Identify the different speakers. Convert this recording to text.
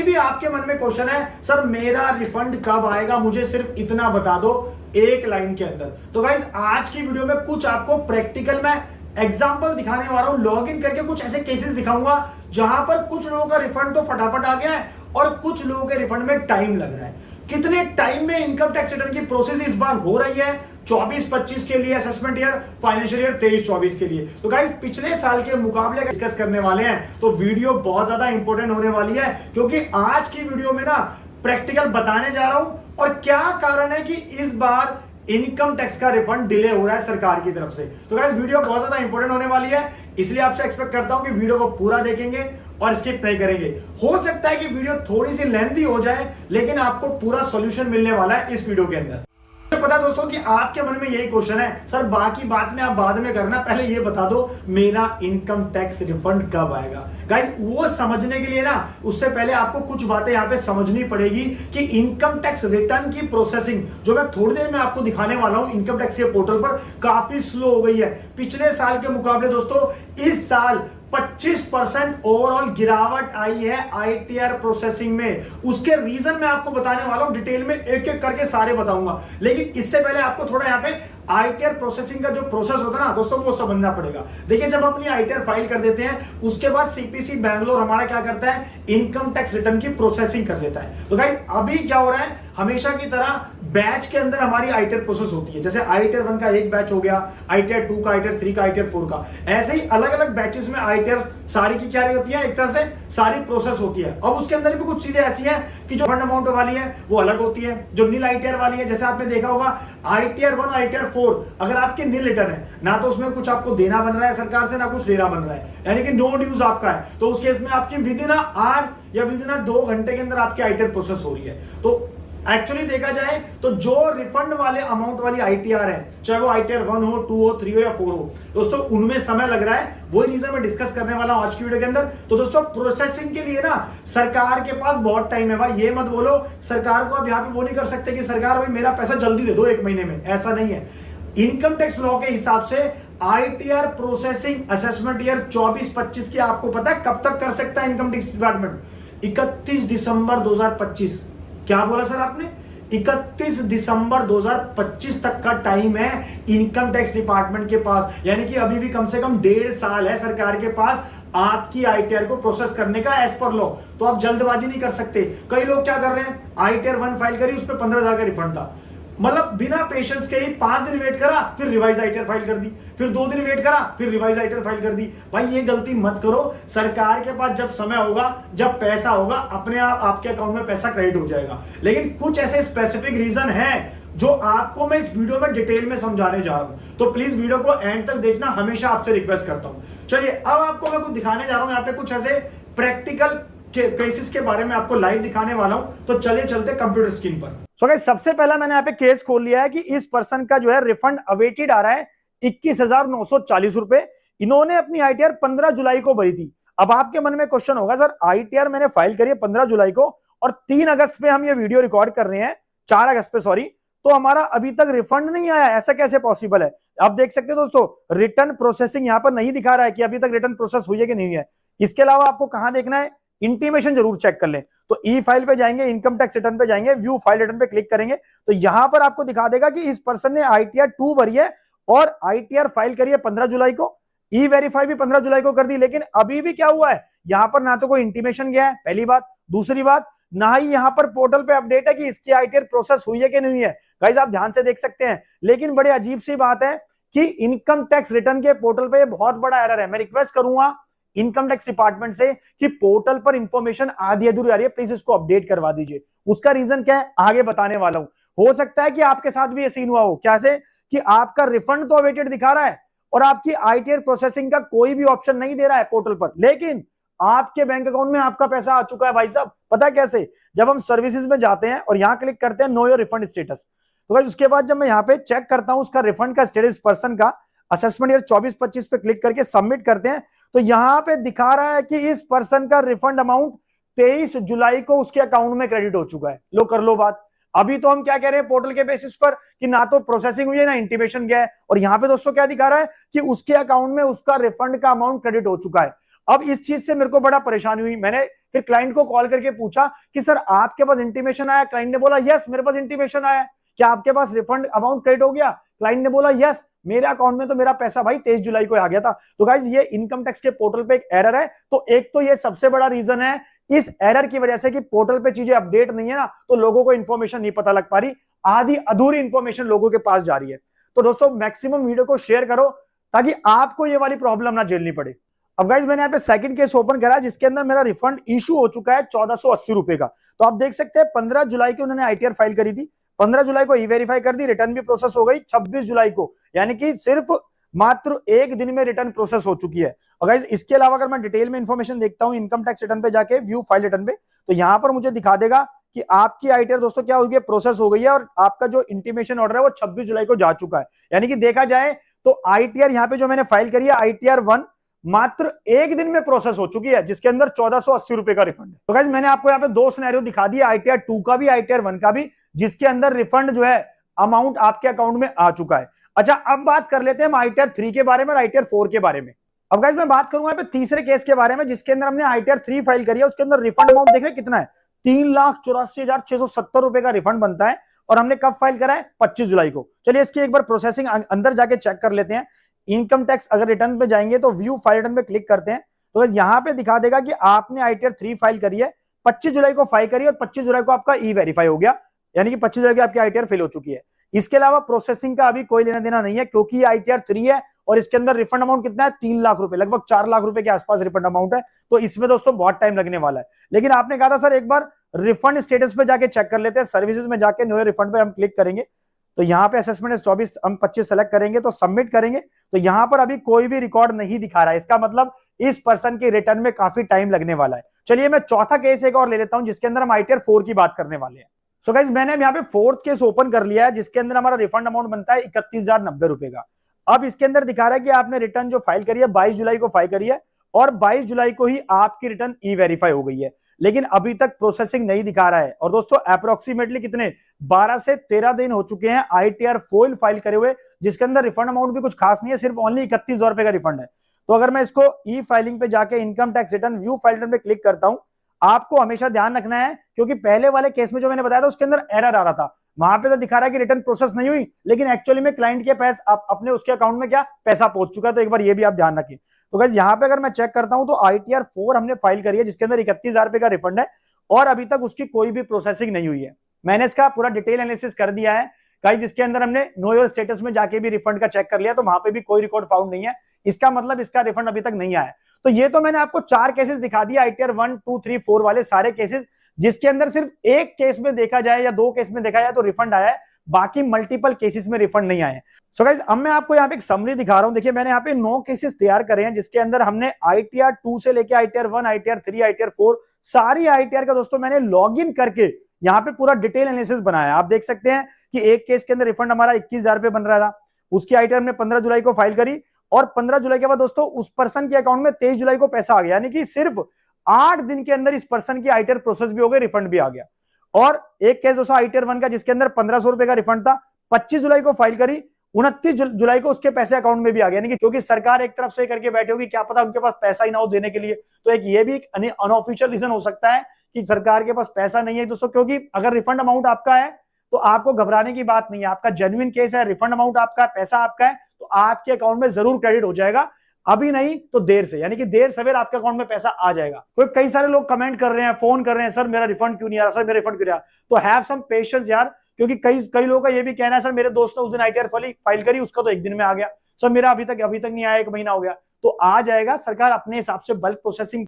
Speaker 1: भी आपके मन में क्वेश्चन है सर मेरा रिफंड कब आएगा, मुझे सिर्फ इतना बता दो एक लाइन के अंदर, तो गाइज आज की वीडियो में कुछ आपको प्रैक्टिकल में एग्जांपल दिखाने वाला हूं। लॉग इन करके कुछ ऐसे केसेस दिखाऊंगा जहां पर कुछ लोगों का रिफंड तो फटाफट आ गया है और कुछ लोगों के रिफंड में टाइम लग रहा है। कितने टाइम में इनकम टैक्स रिटर्न की प्रोसेस इस बार हो रही है 24-25 के लिए, असेसमेंट ईयर फाइनेंशियल ईयर 23-24 के लिए। तो गाइस पिछले साल के मुकाबले डिस्कस करने वाले हैं, तो वीडियो बहुत ज्यादा इंपॉर्टेंट होने वाली है क्योंकि आज की वीडियो में ना प्रैक्टिकल बताने जा रहा हूं और क्या कारण है कि इस बार इनकम टैक्स का रिफंड डिले हो रहा है सरकार की तरफ से। तो गाइस वीडियो बहुत ज्यादा इंपॉर्टेंट होने वाली है, इसलिए आपसे एक्सपेक्ट करता हूं कि वीडियो को पूरा देखेंगे और स्किप नहीं करेंगे। हो सकता है कि वीडियो थोड़ी सी लेंथी हो जाए लेकिन आपको पूरा सॉल्यूशन मिलने वाला है इस वीडियो के अंदर। मुझे पता दोस्तों कि आपके मन में यही क्वेश्चन है सर बाकी बात में आप बाद में करना, पहले ये बता दो मेरा इनकम टैक्स रिफंड कब आएगा। गाइस वो समझने के लिए ना उससे पहले आपको कुछ बातें यहां पे समझनी पड़ेगी कि इनकम टैक्स रिटर्न की प्रोसेसिंग जो मैं थोड़ी देर में आपको दिखाने वाला हूं इनकम टैक्स के पोर्टल पर काफी स्लो हो गई है पिछले साल के मुकाबले। दोस्तों इस साल 25% ओवरऑल गिरावट आई है आईटीआर प्रोसेसिंग में। उसके रीजन मैं आपको बताने वाला हूं, डिटेल में एक एक करके सारे बताऊंगा, लेकिन इससे पहले आपको थोड़ा यहां पे आईटीआर प्रोसेसिंग का जो प्रोसेस होता है ना दोस्तों वो समझना पड़ेगा। देखिए जब अपनी आईटीआर फाइल कर देते हैं उसके बाद सीपीसी बैंगलोर हमारा क्या करता है, इनकम टैक्स रिटर्न की प्रोसेसिंग कर लेता है। तो गाइस अभी क्या हो रहा है, हमेशा की तरह बैच के अंदर हमारी आईटीआर प्रोसेस होती है। जैसे आईटीआर 1 का एक बैच हो गया, आईटीआर 2 का, आईटीआर 3 का, आईटीआर 4 का, ऐसे ही अलग अलग बैचेस में आईटीआर सारी की क्या होती है, एक तरह से सारी प्रोसेस होती है। अब उसके अंदर भी कुछ चीजें ऐसी हैं कि जो फंड अमाउंट वाली है वो अलग होती है, जो नील आईटीआर वाली है। जैसे आपने देखा होगा आईटीआर 1, आईटीआर 4 अगर आपके नील रिटर्न है ना तो उसमें कुछ आपको देना बन रहा है सरकार से, ना कुछ लेना बन रहा है, यानी कि नो ड्यूज आपका है, तो उस केस में आपकी विद इन आवर या विद इन 2 घंटे के अंदर आपकी आईटीआर प्रोसेस हो रही है। तो एक्चुअली देखा जाए तो जो रिफंड वाले अमाउंट वाली आईटीआर है, चाहे वो आईटीआर 1 हो, 2 हो, 3 हो या 4 हो, दोस्तों उनमें समय लग रहा है। वही रीजन मैं डिस्कस करने वाला हूं आज की वीडियो के अंदर। तो दोस्तों प्रोसेसिंग के लिए ना सरकार के पास बहुत टाइम है। भाई ये मत बोलो सरकार को आप यहां पे वो नहीं कर सकते कि सरकार भाई मेरा पैसा जल्दी दे दो 1 महीने में, ऐसा नहीं है। इनकम टैक्स लॉ के हिसाब से आईटीआर प्रोसेसिंग असेसमेंट ईयर 24-25 की आपको पता है कब तक कर सकता है इनकम टैक्स डिपार्टमेंट? 31 दिसंबर 2025। क्या बोला सर आपने? 31 दिसंबर 2025 तक का टाइम है इनकम टैक्स डिपार्टमेंट के पास, यानी कि अभी भी कम से कम 1.5 साल है सरकार के पास आपकी आईटीआर को प्रोसेस करने का एज पर लॉ। तो आप जल्दबाजी नहीं कर सकते। कई लोग क्या कर रहे हैं, आईटीआर 1 फाइल करी, उस पर 15,000 का रिफंड था, मतलब बिना पेशेंस के ही 5 दिन वेट करा, फिर रिवाइज आईटीआर फाइल कर दी, फिर 2 दिन वेट करा, फिर रिवाइज आईटीआर फाइल कर दी। भाई ये गलती मत करो। सरकार के पास जब समय होगा, जब पैसा होगा, अपने आप आपके अकाउंट में पैसा क्रेडिट हो जाएगा। लेकिन कुछ ऐसे स्पेसिफिक रीजन है जो आपको मैं इस वीडियो में डिटेल में समझाने जा रहा हूं, तो प्लीज वीडियो को एंड तक देखना, हमेशा आपसे रिक्वेस्ट करता हूं। चलिए अब आपको मैं कुछ दिखाने जा रहा हूं, यहाँ पे कुछ ऐसे प्रैक्टिकल केसेस के बारे में आपको लाइव दिखाने वाला हूं। तो चलिए चलते कंप्यूटर स्क्रीन पर। सो गाइस सबसे पहला मैंने यहाँ पे केस खोल लिया है कि इस पर्सन का जो है रिफंड अवेटेड आ रहा है 21,940 रुपए। इन्होंने अपनी आईटीआर 15 जुलाई को भरी थी। अब आपके मन में क्वेश्चन होगा सर आईटीआर मैंने फाइल करी है 15 जुलाई को और 3 अगस्त पे हम ये वीडियो रिकॉर्ड कर रहे हैं, 4 अगस्त पे सॉरी, तो हमारा अभी तक रिफंड नहीं आया, ऐसा कैसे पॉसिबल है? आप देख सकते हैं दोस्तों रिटर्न प्रोसेसिंग यहाँ पर नहीं दिखा रहा है कि अभी तक रिटर्न प्रोसेस हुई है कि नहीं है। इसके अलावा आपको कहां देखना है, इंटीमेशन जरूर चेक कर लें। तो ई फाइल पे जाएंगे, इनकम टैक्स रिटर्न पे जाएंगे, व्यू फाइल रिटर्न पे क्लिक करेंगे तो यहां पर आपको दिखा देगा कि इस पर्सन ने आईटीआर 2 भरी है और आईटीआर फाइल करी है 15 जुलाई को, ई वेरीफाई भी 15 जुलाई को कर दी। लेकिन अभी भी क्या हुआ है, यहां पर ना तो कोई इंटीमेशन गया है, पहली बात। दूसरी बात, ना ही यहां पर पोर्टल पे अपडेट है कि इसकी आईटीआर प्रोसेस हुई है कि नहीं है। गाइस आप ध्यान से देख सकते हैं। लेकिन बड़े अजीब सी बात है कि इनकम टैक्स रिटर्न के पोर्टल पे बहुत बड़ा एरर है। मैं रिक्वेस्ट करूंगा इनकम टैक्स डिपार्टमेंट से कि पोर्टल पर इंफॉर्मेशन आधी अधूरी आ रही है, प्लीज इसको अपडेट करवा दीजिए। उसका रीजन क्या है आगे बताने वाला हूं। हो सकता है कि आपके साथ भी ये सीन हुआ हो, कैसे कि आपका रिफंड तो अवेटेड दिखा रहा है और आपकी आईटीआर प्रोसेसिंग का कोई भी ऑप्शन नहीं दे रहा है पोर्टल पर, लेकिन आपके बैंक अकाउंट में आपका पैसा आ चुका है। भाई साहब पता कैसे, जब हम सर्विसेज में जाते हैं और यहां क्लिक करते हैं नो योर रिफंड स्टेटस, तो भाई उसके बाद जब मैं यहाँ पे चेक करता हूं उसका रिफंड का स्टेटस पर्सन का, असेसमेंट ईयर 24-25 पे क्लिक करके सबमिट करते हैं तो यहां पे दिखा रहा है कि इस पर्सन का रिफंड अमाउंट 23 जुलाई को उसके अकाउंट में क्रेडिट हो चुका है। लो कर लो बात। अभी तो हम क्या कह रहे हैं पोर्टल के बेसिस पर कि ना तो प्रोसेसिंग हुई है ना इंटीमेशन गया है, और यहां पे दोस्तों क्या दिखा रहा है कि उसके अकाउंट में उसका रिफंड का अमाउंट क्रेडिट हो चुका है। अब इस चीज से मेरे को बड़ा परेशानी हुई। मैंने फिर क्लाइंट को कॉल करके पूछा कि सर आपके पास इंटीमेशन आया? क्लाइंट ने बोला यस मेरे पास इंटीमेशन आया। क्या आपके पास रिफंड अमाउंट क्रेडिट हो गया? क्लाइंट ने बोला यस, मेरे अकाउंट में तो मेरा पैसा भाई 23 जुलाई को आ गया था। तो गाइज ये इनकम टैक्स के पोर्टल पे एक एरर है। तो एक तो ये सबसे बड़ा रीजन है इस एरर की वजह से कि पोर्टल पे चीजें अपडेट नहीं है ना, तो लोगों को इंफॉर्मेशन नहीं पता लग पा रही, आधी अधूरी इंफॉर्मेशन लोगों के पास जा रही है। तो दोस्तों मैक्सिमम वीडियो को शेयर करो ताकि आपको ये वाली प्रॉब्लम ना झेलनी पड़े। अब गाइज मैंने यहाँ पे सेकंड केस ओपन करा जिसके अंदर मेरा रिफंड इशू हो चुका है 1480 रुपए का। तो आप देख सकते हैं 15 जुलाई को उन्होंने आईटीआर फाइल करी थी, 15 जुलाई को ई वेरीफाई कर दी, रिटर्न भी प्रोसेस हो गई 26 जुलाई को, यानी कि सिर्फ मात्र एक दिन में रिटर्न प्रोसेस हो चुकी है। और गाइज इसके अलावा अगर मैं डिटेल में इंफॉर्मेशन देखता हूं इनकम टैक्स रिटर्न पे जाके व्यू फाइल रिटर्न पे, तो यहां पर मुझे दिखा देगा कि आपकी आईटीआर दोस्तों क्या हो गई, प्रोसेस हो गई है और आपका जो इंटीमेशन ऑर्डर है वो 26 जुलाई को जा चुका है। यानी कि देखा जाए तो आईटीआर यहाँ पे जो मैंने फाइल करी है आईटीआर 1 मात्र एक दिन में प्रोसेस हो चुकी है, जिसके अंदर 1480 रुपए का रिफंड है। तो गाइस मैंने आपको यहाँ पे दो सिनेरियो दिखा दिया, आईटीआर 2 का भी आईटीआर 1 का भी, जिसके अंदर रिफंड जो है अमाउंट आपके अकाउंट में आ चुका है। अच्छा अब बात कर लेते हैं हम आईटीआर 3 के बारे में और आईटीआर 4 के बारे में। अब गाइस मैं बात करूंगा यहाँ पे तीसरे केस के बारे में जिसके अंदर हमने आईटीआर 3 फाइल करी है। उसके अंदर रिफंड अमाउंट देख रहे कितना है, 3,84,670 रुपए का रिफंड बनता है और हमने कब फाइल करा है, 25 जुलाई को। चलिए इसकी एक बार प्रोसेसिंग अंदर जाके चेक कर लेते हैं। इनकम टैक्स अगर रिटर्न पे जाएंगे तो व्यू फाइल रिटर्न पे क्लिक करते हैं तो यहां पे दिखा देगा कि आपने आईटीआर 3 फाइल करी है, 25 जुलाई को फाइल करी और 25 जुलाई को आपका ई वेरीफाई हो गया, यानी कि 25 जुलाई की आपकी आईटीआर फिल हो चुकी है। इसके अलावा प्रोसेसिंग का अभी कोई लेना देना नहीं है क्योंकि आईटीआर 3 है और इसके अंदर रिफंड अमाउंट कितना है, 3 लाख रुपए, लगभग 4 लाख रुपए के आसपास रिफंड अमाउंट है। तो इसमें दोस्तों बहुत टाइम लगने वाला है। लेकिन आपने कहा था सर एक बार रिफंड स्टेटस पे जाके चेक कर लेते हैं, सर्विसेज में जाके न्यू रिफंड पे हम क्लिक करेंगे तो यहाँ पे असेसमेंट 24 हम 25 सेलेक्ट करेंगे तो सबमिट करेंगे तो यहाँ पर अभी कोई भी रिकॉर्ड नहीं दिखा रहा है। इसका मतलब इस पर्सन की रिटर्न में काफी टाइम लगने वाला है। चलिए मैं चौथा केस एक और ले लेता हूं जिसके अंदर हम आईटीआर 4 की बात करने वाले हैं। सो गाइस मैंने यहाँ पे फोर्थ केस ओपन कर लिया है जिसके अंदर हमारा रिफंड अमाउंट बनता है 31,090 रुपए का। अब इसके अंदर दिखा रहा है कि आपने रिटर्न जो फाइल करी है 22 जुलाई को फाइल करी है और 22 जुलाई को ही आपकी रिटर्न ई वेरीफाई हो गई है, लेकिन अभी तक प्रोसेसिंग नहीं दिखा रहा है। और दोस्तों अप्रोक्सीमेटली कितने 12 से 13 दिन हो चुके हैं आईटीआर 4 फाइल करे हुए, जिसके अंदर रिफंड अमाउंट भी कुछ खास नहीं है, सिर्फ ओनली 31,000 रुपए का रिफंड है। तो अगर मैं इसको ई फाइलिंग पे जाके income tax return view file return पे क्लिक करता हूं, आपको हमेशा ध्यान रखना है क्योंकि पहले वाले केस में जो मैंने बताया था उसके अंदर एरर आ रहा था, वहां पे तो दिखा रहा है कि रिटर्न प्रोसेस नहीं हुई लेकिन एक्चुअली में क्लाइंट के पास अपने उसके अकाउंट में क्या पैसा पहुंच चुका है। तो एक बार ये भी आप ध्यान रखिए। तो गाइस यहाँ पे अगर मैं चेक करता हूं तो आईटीआर 4 हमने फाइल करी है जिसके अंदर 31,000 रुपए का रिफंड है और अभी तक उसकी कोई भी प्रोसेसिंग नहीं हुई है। मैंने इसका पूरा डिटेल एनालिसिस कर दिया है गाइस, जिसके अंदर हमने नो योर स्टेटस में जाके भी रिफंड का चेक कर लिया तो वहां पे भी कोई रिकॉर्ड फाउंड नहीं है। इसका मतलब इसका रिफंड अभी तक नहीं आया। तो ये तो मैंने आपको 4 केसेस दिखा दिया आईटीआर 1, 2, 3, 4 वाले सारे केसेस, जिसके अंदर सिर्फ एक केस में देखा जाए या 2 केस में देखा जाए तो रिफंड आया है, बाकी मल्टीपल केसेस में रिफंड नहीं आए। सो गाइस अब मैं आपको यहाँ पे एक समरी दिखा रहा हूं। देखिए मैंने यहाँ पे 9 केसेस तैयार करे हैं जिसके अंदर हमने आईटीआर 2 से लेके आईटीआर 1, आईटीआर 3, आईटीआर 4 सारी आईटीआर का दोस्तों मैंने लॉग इन करके यहाँ पे पूरा डिटेल एनालिसिस बनाया। आप देख सकते हैं कि एक केस के अंदर रिफंड हमारा 21,000 रुपए बन रहा था, उसकी आईटीआर हमने 15 जुलाई को फाइल करी और 15 जुलाई के बाद दोस्तों उस पर्सन के अकाउंट में 23 जुलाई को पैसा आ गया, यानी कि सिर्फ 8 दिन के अंदर इस पर्सन की आईटीआर प्रोसेस भी हो गई, रिफंड भी आ गया। और एक केस दोस्तों आईटीआर 1 का जिसके अंदर 1500 रुपए का रिफंड था, 25 जुलाई को फाइल करी, 29 जुलाई को उसके पैसे अकाउंट में भी आ गया, यानी कि क्योंकि सरकार एक तरफ से करके बैठे होगी, क्या पता उनके पास पैसा ही ना हो देने के लिए। तो एक ये भी एक अनऑफिशियल रीजन हो सकता है कि सरकार के पास पैसा नहीं है दोस्तों, क्योंकि अगर रिफंड अमाउंट आपका है तो आपको घबराने की बात नहीं है, आपका जेन्युइन केस है, रिफंड अमाउंट आपका है, पैसा आपका है, तो आपके अकाउंट में जरूर क्रेडिट हो जाएगा, अभी नहीं तो देर से, यानी कि देर सवेर आपके अकाउंट में पैसा आ जाएगा। तो कई सारे लोग कमेंट कर रहे हैं, फोन कर रहे हैं, सर मेरा रिफंड क्यों नहीं आ रहा, सर मेरा रिफंड क्यों नहीं आ रहा। तो हैव सम पेशेंस यार, क्योंकि कई लोगों का ये भी कहना है सर मेरे दोस्त ने उस दिन आईटीआर फाइल करी, उसका तो एक दिन में आ गया, सर मेरा अभी तक नहीं आया, 1 महीना हो गया। तो आ जाएगा, सरकार अपने हिसाब से बल्क प्रोसेसिंग